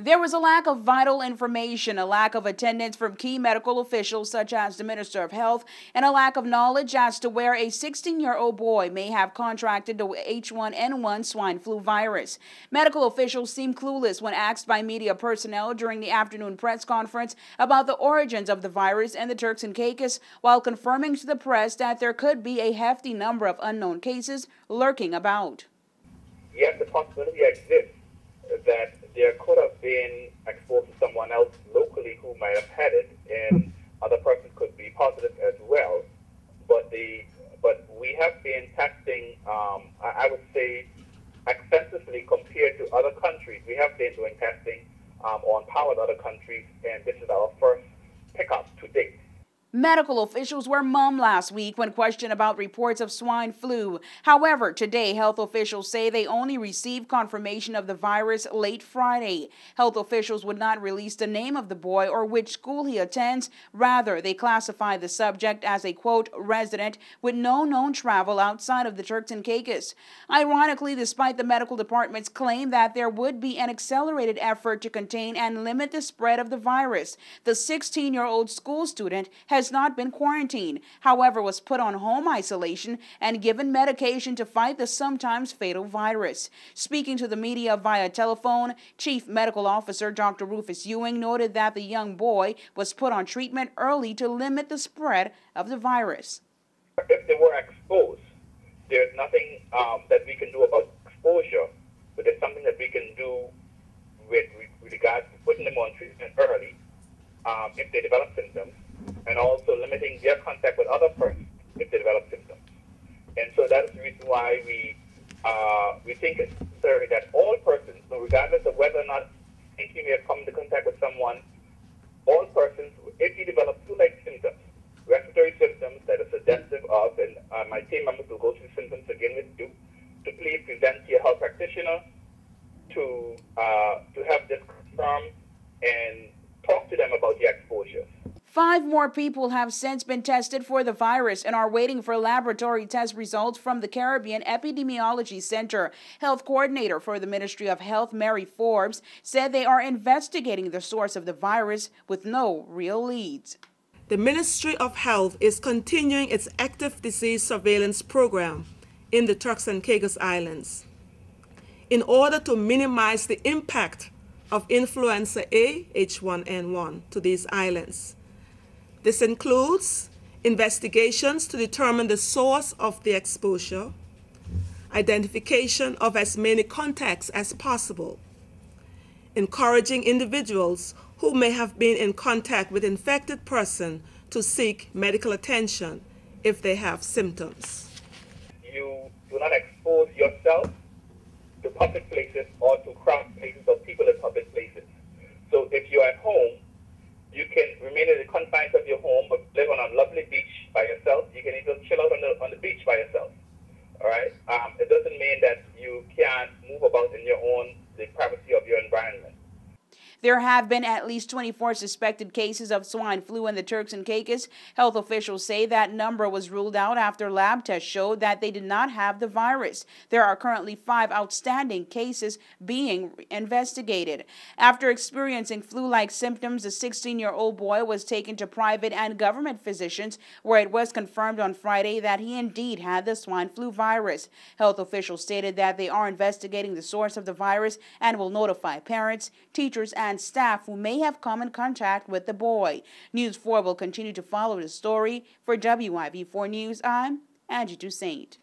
There was a lack of vital information, a lack of attendance from key medical officials such as the Minister of Health, and a lack of knowledge as to where a 16-year-old boy may have contracted the H1N1 swine flu virus. Medical officials seemed clueless when asked by media personnel during the afternoon press conference about the origins of the virus and the Turks and Caicos, while confirming to the press that there could be a hefty number of unknown cases lurking about. Yes, the possibility exists that there could have been exposed to someone else locally who might have had it, and other persons could be positive as well. But we have been testing, I would say, extensively compared to other countries. We have been doing testing on par with other countries, and this is our first pickup to date. Medical officials were mum last week when questioned about reports of swine flu. However, today, health officials say they only received confirmation of the virus late Friday. Health officials would not release the name of the boy or which school he attends. Rather, they classified the subject as a, quote, resident with no known travel outside of the Turks and Caicos. Ironically, despite the medical department's claim that there would be an accelerated effort to contain and limit the spread of the virus, the 16-year-old school student has not been quarantined, however, was put on home isolation and given medication to fight the sometimes fatal virus. Speaking to the media via telephone, Chief Medical Officer Dr. Rufus Ewing noted that the young boy was put on treatment early to limit the spread of the virus. If they were exposed, there's nothing that we can do about exposure, but there's something that we can do with regards to putting them on treatment early if they develop symptoms, and also limiting their contact with other persons if they develop symptoms. And so that's the reason why we think it's necessary that all persons, regardless of whether or not you may have come into contact with someone, all persons, if you develop flu-like symptoms, respiratory symptoms that are suggestive of, and my team members will go through symptoms again with you, to please present to your health practitioner to have this confirmed and talk to them about the exposures. 5 more people have since been tested for the virus and are waiting for laboratory test results from the Caribbean Epidemiology Center. Health coordinator for the Ministry of Health, Mary Forbes, said they are investigating the source of the virus with no real leads. The Ministry of Health is continuing its active disease surveillance program in the Turks and Caicos Islands in order to minimize the impact of influenza A H1N1 to these islands. This includes investigations to determine the source of the exposure, identification of as many contacts as possible, encouraging individuals who may have been in contact with infected person to seek medical attention if they have symptoms. You do not expose yourself to public places or to crowd places or people in public places. So if you're at home, you can remain in the confines of your home, but live on a lovely beach by yourself. You can even chill out on the beach by yourself. All right. It doesn't mean that you can't move about in the privacy of your environment. There have been at least 24 suspected cases of swine flu in the Turks and Caicos. Health officials say that number was ruled out after lab tests showed that they did not have the virus. There are currently 5 outstanding cases being investigated. After experiencing flu-like symptoms, the 16-year-old boy was taken to private and government physicians, where it was confirmed on Friday that he indeed had the swine flu virus. Health officials stated that they are investigating the source of the virus and will notify parents, teachers, and staff who may have come in contact with the boy. News 4 will continue to follow the story. For WIV4 News, I'm Angie Toussaint.